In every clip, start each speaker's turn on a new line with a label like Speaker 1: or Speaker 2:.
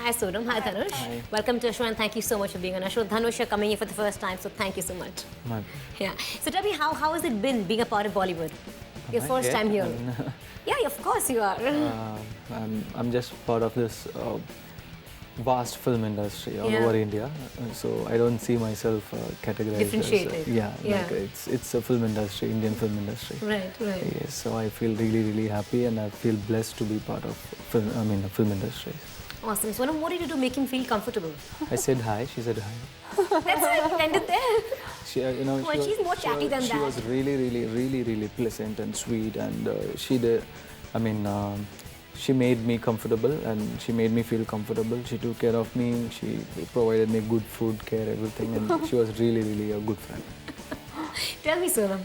Speaker 1: Hi Sonam, hi Dhanush.
Speaker 2: Hi.
Speaker 1: Welcome to our show and thank you so much for being on our show. Dhanush, you're coming here for the first time, so thank you so much.
Speaker 2: My,
Speaker 1: Yeah. So tell me, how has it been being a part of Bollywood? Your first time here. Yeah, of course you are.
Speaker 2: I'm just part of this vast film industry all over India, so I don't see myself categorized
Speaker 1: differentiated.
Speaker 2: as like it's a film industry, Indian film industry.
Speaker 1: Right.
Speaker 2: Yes, so I feel really happy and I feel blessed to be part of film. I mean, the film industry.
Speaker 1: Awesome. So what did you do to make him feel comfortable?
Speaker 2: I said hi. She said hi.
Speaker 1: That's it. It ended there.
Speaker 2: She,
Speaker 1: she's more chatty than that.
Speaker 2: She was really pleasant and sweet, and she did. I mean. She made me comfortable and she made me feel comfortable. She took care of me. She provided me good food, care, everything, and she was really a good friend.
Speaker 1: Tell me, Sonam.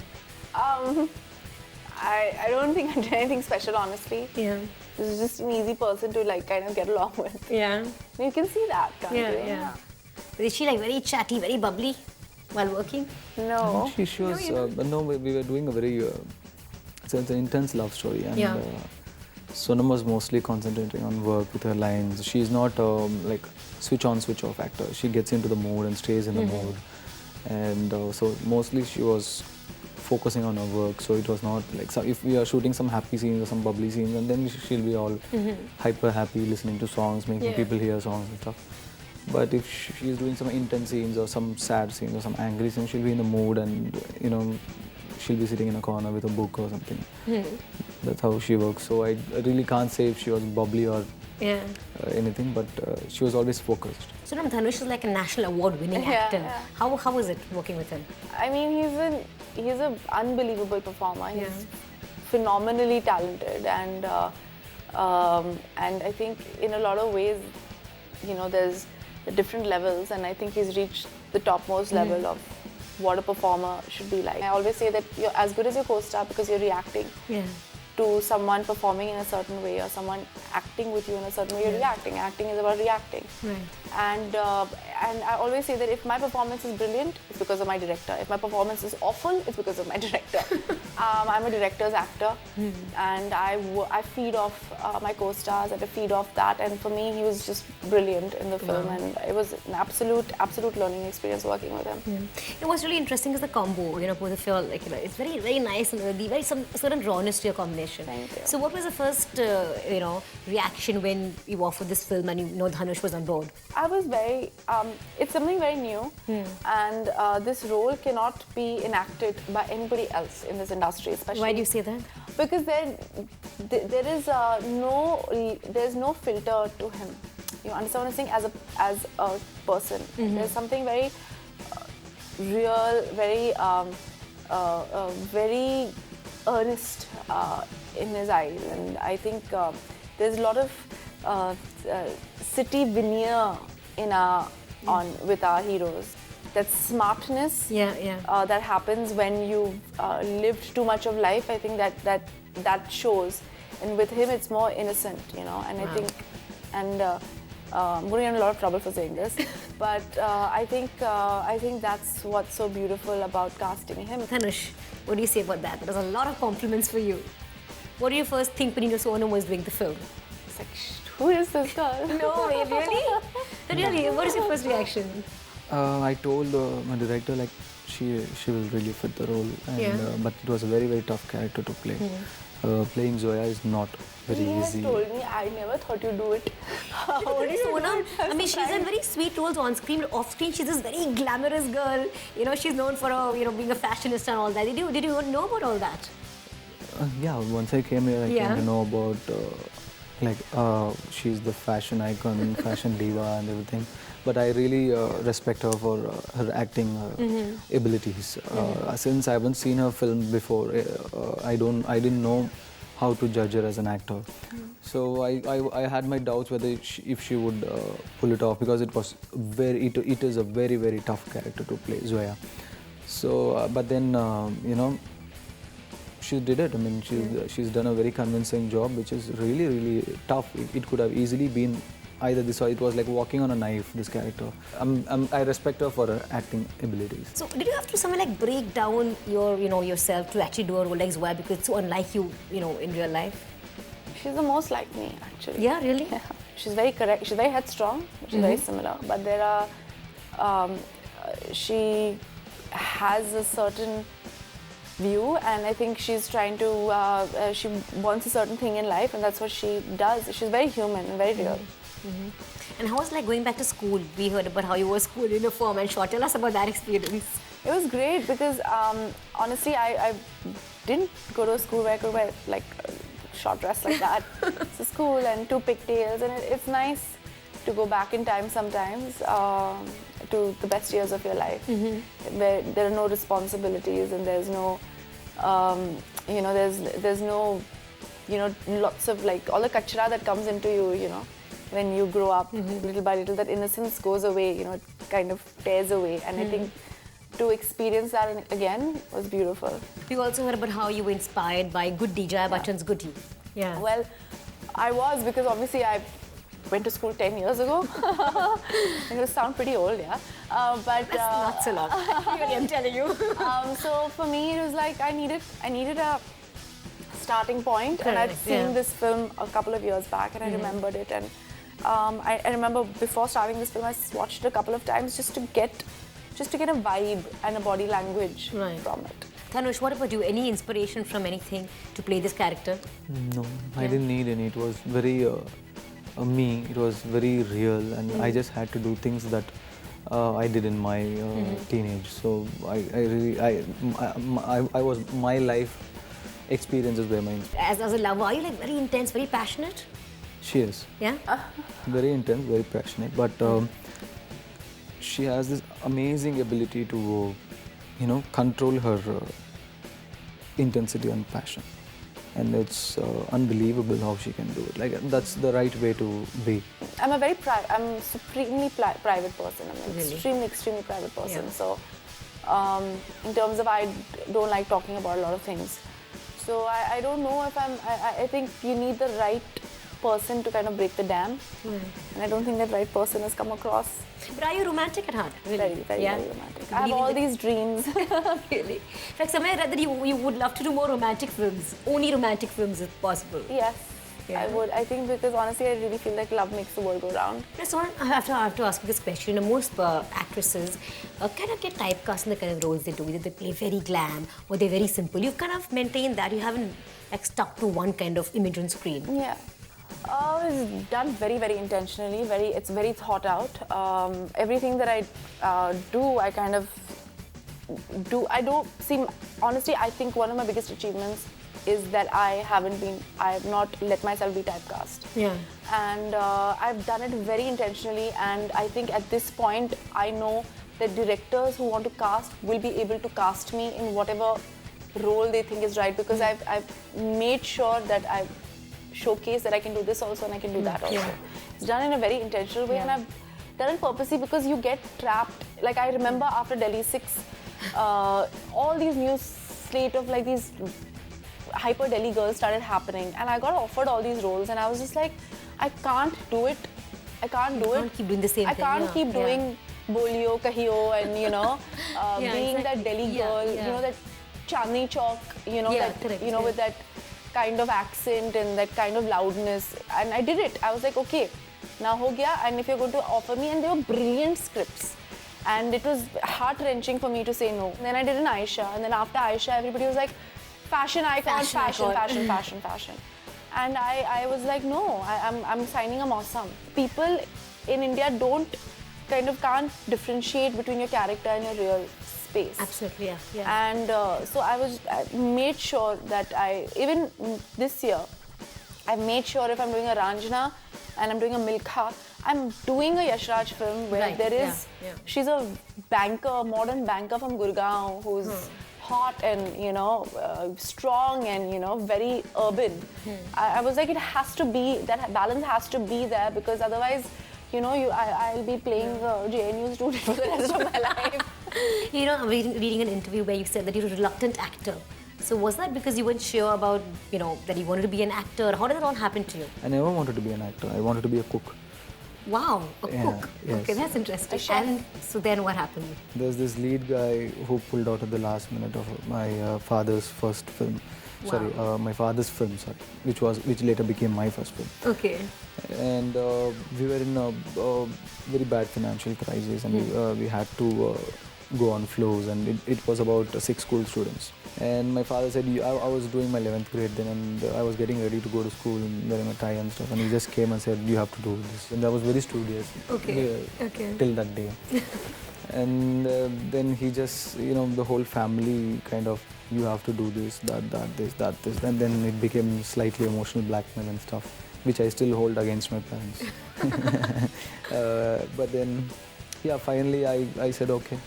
Speaker 3: I don't think I did anything special, honestly.
Speaker 1: Yeah.
Speaker 3: This is just an easy person to like kind of get along with.
Speaker 1: Yeah.
Speaker 3: You can see that, can't you?
Speaker 1: Yeah. Is she like very chatty, very bubbly while working?
Speaker 3: No.
Speaker 2: She was. No, we were doing a very. It's an intense love story, and Sonam was mostly concentrating on work with her lines. She's not like switch on, switch off actor. She gets into the mood and stays in the mood, and so mostly she was focusing on her work. So it was not like, so if we are shooting some happy scenes or some bubbly scenes, and then she'll be all hyper happy, listening to songs, making people hear songs and stuff. But if she's doing some intense scenes or some sad scenes or some angry scenes, she'll be in the mood, and she'll be sitting in a corner with a book or something. That's how she works. So I really can't say if she was bubbly or anything, but she was always focused.
Speaker 1: So Dhanush is like a national award-winning actor.
Speaker 3: Yeah.
Speaker 1: How was it working with him?
Speaker 3: I mean, he's an unbelievable performer. He's phenomenally talented, and I think in a lot of ways, there's the different levels, and I think he's reached the topmost level of what a performer should be like. I always say that you're as good as your co-star because you're reacting to someone performing in a certain way or someone acting with you in a certain way. You're reacting. Acting is about reacting.
Speaker 1: Right.
Speaker 3: And I always say that if my performance is brilliant, it's because of my director. If my performance is awful, it's because of my director. I'm a director's actor, and I feed off my co-stars, and I feed off that. And for me, he was just brilliant in the film, and it was an absolute learning experience working with him.
Speaker 1: It was really interesting as the combo. Both of you all, like, it's very nice and very some certain rawness to your combination.
Speaker 3: Thank you.
Speaker 1: So what was the first reaction when you were offered this film and Dhanush was on board?
Speaker 3: I was very, it's something very new, and this role cannot be enacted by anybody else in this industry, especially.
Speaker 1: Why do you say that?
Speaker 3: Because there is there's no filter to him. You understand what I'm saying? As a person, there's something very real, very earnest in his eyes, and I think there's a lot of city veneer with our heroes. That smartness that happens when you've lived too much of life, I think that shows. And with him, it's more innocent, and I think, and I'm going to get in a lot of trouble for saying this, but I think that's what's so beautiful about casting him.
Speaker 1: Dhanush, what do you say about that? There was a lot of compliments for you. What do you first think when Sonam was doing the film?
Speaker 3: It's like, who is this girl?
Speaker 1: No, really? Really, what is your first reaction?
Speaker 2: I told my director like she will really fit the role, and, but it was a very tough character to play. Playing Zoya is not very easy.
Speaker 3: He told me, I never thought you'd do it.
Speaker 1: What is Sonam? I mean, she's in very sweet roles on screen. Off screen, she's this very glamorous girl. She's known for being a fashionista and all that. Did you know about all that?
Speaker 2: Yeah, once I came here, I came to know about she's the fashion icon, fashion diva, and everything. But I really respect her for her acting abilities. Since I haven't seen her film before, I didn't know how to judge her as an actor. So I had my doubts whether if she would pull it off, because it is a very tough character to play, Zoya. So but then she did it. I mean, she's done a very convincing job, which is really tough. It could have easily been either this or it was like walking on a knife, this character. I respect her for her acting abilities.
Speaker 1: So did you have to somehow like break down yourself to actually do a role like Zoya, because it's so unlike you, in real life?
Speaker 3: She's the most like me, actually.
Speaker 1: Yeah, really?
Speaker 3: Yeah. she's very correct. She's very headstrong, which is very similar. But there are, she has a certain view, and I think she's trying to, she wants a certain thing in life, and that's what she does. She's very human and very real.
Speaker 1: And how was it like going back to school? We heard about how you were school uniform and short. Tell us about that experience.
Speaker 3: It was great because honestly, I didn't go to a school where I could wear like a short dress like that. It's a school and 2 pigtails, and it's nice to go back in time sometimes to the best years of your life, where there are no responsibilities and there's no, you know, there's no, you know, lots of like all the kachra that comes into you, you know. When you grow up, little by little, that innocence goes away, you know, it kind of tears away. And I think to experience that again was beautiful.
Speaker 1: We also heard about how you were inspired by Goody, Jaya Bachchan's Goody. Yeah.
Speaker 3: Well, I was, because obviously I went to school 10 years ago. I'm going to sound pretty old, yeah. But
Speaker 1: That's not so long. Really, I'm telling you.
Speaker 3: So for me, it was like I needed a starting point.
Speaker 1: Correct,
Speaker 3: and I'd seen
Speaker 1: yeah.
Speaker 3: this film a couple of years back, and I remembered it. And I remember before starting this film, I watched it a couple of times just to get a vibe and a body language from it.
Speaker 1: Dhanush, what about you? Any inspiration from anything to play this character?
Speaker 2: No, I didn't need any. It was very me. It was very real, and I just had to do things that I did in my teenage. So I was, my life experiences were my inspiration.
Speaker 1: As a lover, are you like very intense, very passionate?
Speaker 2: She is.
Speaker 1: Yeah?
Speaker 2: Very intense, very passionate, but she has this amazing ability to, you know, control her intensity and passion. And it's unbelievable how she can do it. Like, that's the right way to be.
Speaker 3: I'm I'm supremely private person. I'm an extremely private person.
Speaker 1: Yeah.
Speaker 3: So, in terms of, I don't like talking about a lot of things. So I don't know if I think you need the right person to kind of break the dam. And I don't think that right person has come across.
Speaker 1: But are you romantic at heart? Really?
Speaker 3: Very romantic. I have all these dreams.
Speaker 1: Really? In fact, somewhere I read that you would love to do more romantic films. Only romantic films if possible.
Speaker 3: Yes,
Speaker 1: Yeah.
Speaker 3: I would. I think because honestly, I really feel like love makes the world go round.
Speaker 1: So I have to ask you this question. You know, most actresses kind of get typecast in the kind of roles they do. Either they play very glam or they're very simple. You've kind of maintained that. You haven't like stuck to one kind of image on screen.
Speaker 3: Yeah. It's done very, very intentionally. It's very thought out. Everything that I do, I kind of do. I don't see. Honestly, I think one of my biggest achievements is that I have not let myself be typecast.
Speaker 1: Yeah.
Speaker 3: And I've done it very intentionally. And I think at this point, I know that directors who want to cast will be able to cast me in whatever role they think is right, because I've made sure that I've showcased that I can do this also and I can do that also.
Speaker 1: Yeah.
Speaker 3: It's done in a very intentional way, and I've done it purposely because you get trapped. Like, I remember after Delhi 6, all these new slate of like these hyper Delhi girls started happening, and I got offered all these roles, and I was just like, I can't do it. I can't do it.
Speaker 1: Keep doing the same
Speaker 3: I
Speaker 1: thing.
Speaker 3: can't keep doing Bolio, Kahiyo, and you know, being
Speaker 1: exactly.
Speaker 3: that Delhi girl, you know, that Chandni Chowk, you know, that
Speaker 1: correct,
Speaker 3: you know, with that kind of accent and that kind of loudness, and I did it. I was like, okay, now ho gaya, and if you're going to offer me, and they were brilliant scripts, and it was heart-wrenching for me to say no. And then I did an Aisha, and then after Aisha, everybody was like, fashion icon, fashion. And I was like, no, I'm signing a Mausam. People in India can't differentiate between your character and your real space.
Speaker 1: Absolutely, yeah.
Speaker 3: And so I made sure that even this year, I made sure if I'm doing a Raanjhanaa and I'm doing a Milkha, I'm doing a Yashraj film where there is, she's a banker, a modern banker from Gurgaon who's hot and, you know, strong and, you know, very urban. I was like, it has to be, that balance has to be there, because otherwise, you know, I'll be playing a JNU student for the rest of my life.
Speaker 1: You know, I'm reading an interview where you said that you're a reluctant actor. So was that because you weren't sure about, you know, that you wanted to be an actor? How did it all happen to you?
Speaker 2: I never wanted to be an actor. I wanted to be a cook.
Speaker 1: Wow, a cook.
Speaker 2: Yes.
Speaker 1: Okay, that's interesting. And so then what happened?
Speaker 2: There's this lead guy who pulled out at the last minute of my father's first film. my father's film, which later became my first film.
Speaker 1: Okay.
Speaker 2: And we were in a very bad financial crisis, and we had to go on floors, and it was about 6 school students. And my father said, I was doing my 11th grade then, and I was getting ready to go to school and wearing a tie and stuff, and he just came and said, you have to do this. And I was very studious till that day. And then he just, the whole family kind of, you have to do this, this. And then it became slightly emotional blackmail and stuff, which I still hold against my parents. But then, finally I said okay.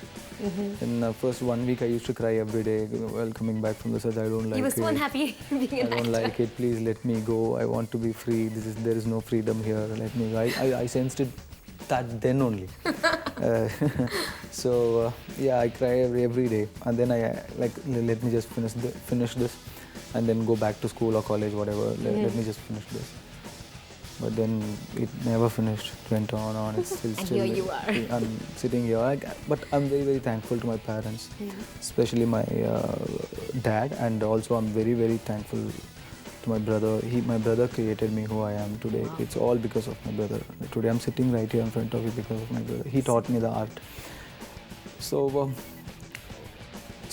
Speaker 2: In the first 1 week I used to cry every day while coming back from the set. I don't like it.
Speaker 1: You were so unhappy being an actor.
Speaker 2: I don't like it. Please let me go. I want to be free. There is no freedom here. Let me go. I sensed it that then only. I cry every day, and then I let me just finish this, and then go back to school or college, whatever. Let me just finish this. But then it never finished. It went on. It's still.
Speaker 1: And here you are.
Speaker 2: I'm sitting here. But I'm very, very thankful to my parents, especially my dad, and also I'm very, very thankful to my brother. My brother created me who I am today. Wow. It's all because of my brother. Today I'm sitting right here in front of you because of my brother. He taught me the art. So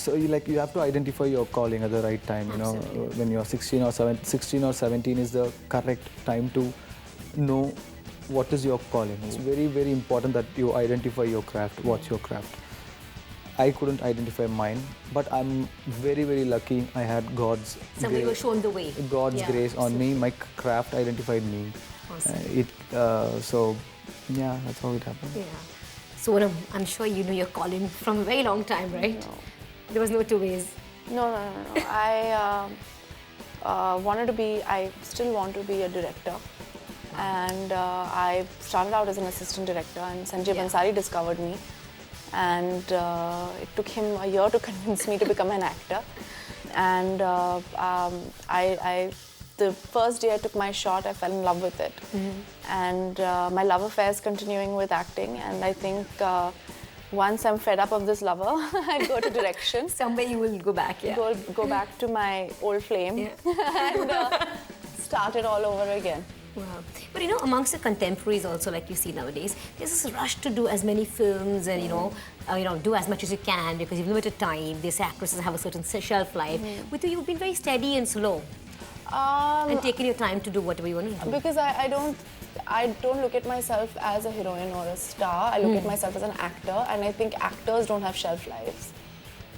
Speaker 2: you have to identify your calling at the right time. When you're 16 or 17 is the correct time to know what is your calling. It's very, very important that you identify your craft. What's your craft? I couldn't identify mine, but I'm very, very lucky. I had God's
Speaker 1: Somebody was shown the way.
Speaker 2: God's grace on me. My craft identified me.
Speaker 1: Awesome.
Speaker 2: That's how it happened.
Speaker 1: Yeah. Sonam, I'm sure you know your calling from a very long time, right?
Speaker 3: No.
Speaker 1: There was no two ways.
Speaker 3: No. I still want to be a director. And I started out as an assistant director, and Sanjay Bansari discovered me. And it took him a year to convince me to become an actor. And the first day I took my shot, I fell in love with it. And my love affair is continuing with acting. And I think once I'm fed up of this lover, I'll go to direction.
Speaker 1: Somewhere you will go back,
Speaker 3: Go back to my old flame and start it all over again.
Speaker 1: Wow. But amongst the contemporaries also, like you see nowadays, there's this rush to do as many films and, do as much as you can because you've limited time. These actresses have a certain shelf life. With you, you've been very steady and slow. And taking your time to do whatever you want to do.
Speaker 3: Because I don't look at myself as a heroine or a star. I look at myself as an actor, and I think actors don't have shelf lives.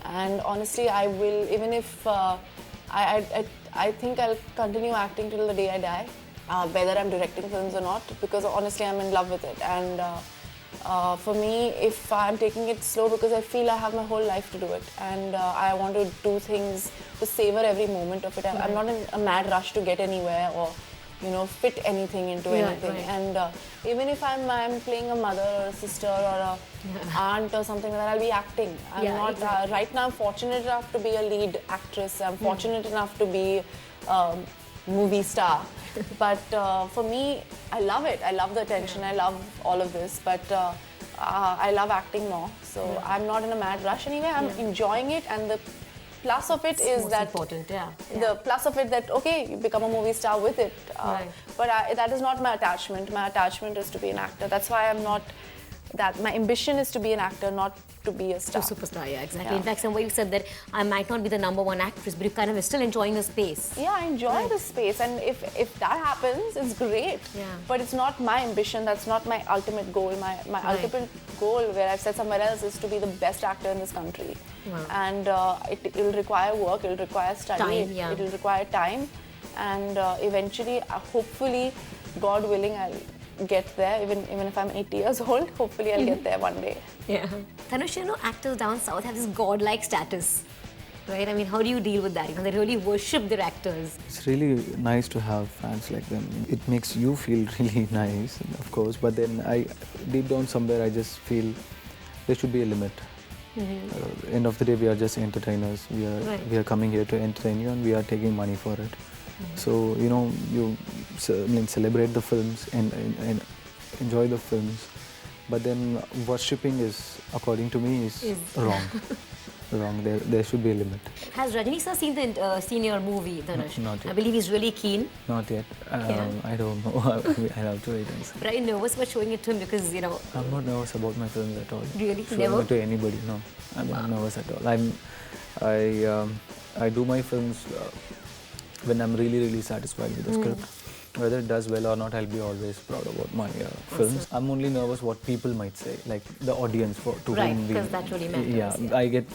Speaker 3: And honestly, I will, even if I think I'll continue acting till the day I die. Whether I'm directing films or not, because honestly I'm in love with it. And for me, if I'm taking it slow, because I feel I have my whole life to do it, and I want to do things to savor every moment of it. I'm not in a mad rush to get anywhere or fit anything into anything. Right. And even if I'm playing a mother or a sister or a aunt or something like that, I'll be acting. I'm not right now. I'm fortunate enough to be a lead actress. I'm fortunate enough to be movie star. But for me, I love it. I love the attention. I love all of this. But I love acting more. So I'm not in a mad rush anyway. I'm enjoying it. And the plus of it is that
Speaker 1: important,
Speaker 3: the plus of it that you become a movie star with it. But that is not my attachment. My attachment is to be an actor. That's why I'm not. That my ambition is to be an actor, not to be a star.
Speaker 1: To superstar, exactly. In fact, somewhere you said that I might not be the #1 actress, but you kind of are still enjoying the space.
Speaker 3: Yeah, I enjoy the space, and if that happens, it's great. But it's not my ambition. That's not my ultimate goal. My ultimate goal, where I've said somewhere else, is to be the best actor in this country. And it will require work. It will require study. It will require time, and eventually, hopefully, God willing, I'll get there. Even if I'm 80 years old, hopefully I'll get there one day.
Speaker 1: Dhanush, actors down south have this godlike status, right? I mean, how do you deal with that? They really worship their actors.
Speaker 2: It's really nice to have fans like them. It makes you feel really nice, of course. But then deep down somewhere, I just feel there should be a limit. End of the day, we are just entertainers. We are coming here to entertain you, and we are taking money for it. So you celebrate the films and enjoy the films, but then worshipping is, according to me, is wrong. wrong. There should be a limit.
Speaker 1: Has Rajni sir seen your movie, Dhanush?
Speaker 2: Not yet.
Speaker 1: I believe he's really keen.
Speaker 2: Not yet. I don't know. I'll have to wait and see.
Speaker 1: But are you nervous about showing it to him because, you know...
Speaker 2: I'm not nervous about my films at all.
Speaker 1: Really?
Speaker 2: Showing
Speaker 1: Never?
Speaker 2: it to anybody, no. I'm not nervous at all. I do my films when I'm really satisfied with the script. Whether it does well or not, I'll be always proud about my films. I'm only nervous what people might say, like the audience to
Speaker 1: Right,
Speaker 2: whom we...
Speaker 1: because that really matters.
Speaker 2: Yeah, I get...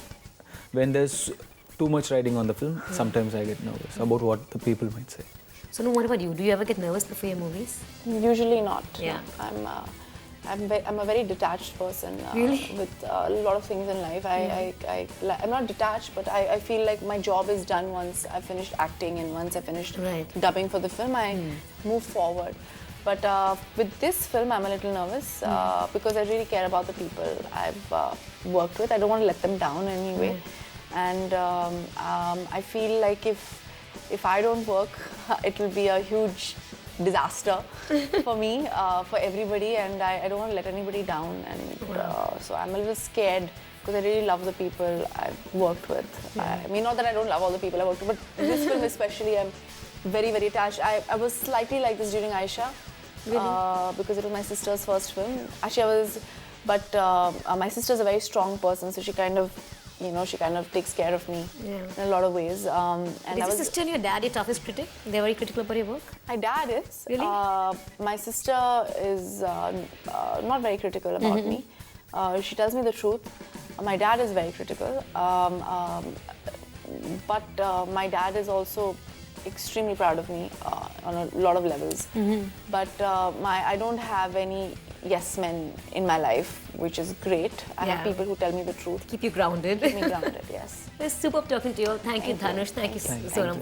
Speaker 2: When there's too much riding on the film, sometimes I get nervous about what the people might say.
Speaker 1: So, no, what about you? Do you ever get nervous before your movies?
Speaker 3: Usually not.
Speaker 1: Yeah.
Speaker 3: I'm a very detached person
Speaker 1: Really?
Speaker 3: with a lot of things in life. I'm not detached, but I feel like my job is done once I finished acting and once I finished dubbing for the film, I move forward. But with this film, I'm a little nervous because I really care about the people I've worked with. I don't want to let them down in any way. And I feel like if I don't work, it will be a huge disaster for me, for everybody, and I don't want to let anybody down. And so I'm a little scared because I really love the people I've worked with. I mean, not that I don't love all the people I worked with, but this film especially, I'm very attached. I was slightly like this during Aisha, because it was my sister's first film. Actually, my sister's a very strong person, so she kind of takes care of me in a lot of ways. And
Speaker 1: Is your sister and your dad your toughest critic? They're very critical about your work?
Speaker 3: My dad is.
Speaker 1: Really?
Speaker 3: My sister is not very critical about me. She tells me the truth. My dad is very critical. But my dad is also extremely proud of me on a lot of levels. But I don't have any yes men in my life, which is great. I have people who tell me the truth.
Speaker 1: Keep you grounded.
Speaker 3: Keep me grounded, yes.
Speaker 1: It's superb talking to you. Thank you, Dhanush. Thank you, Sonam.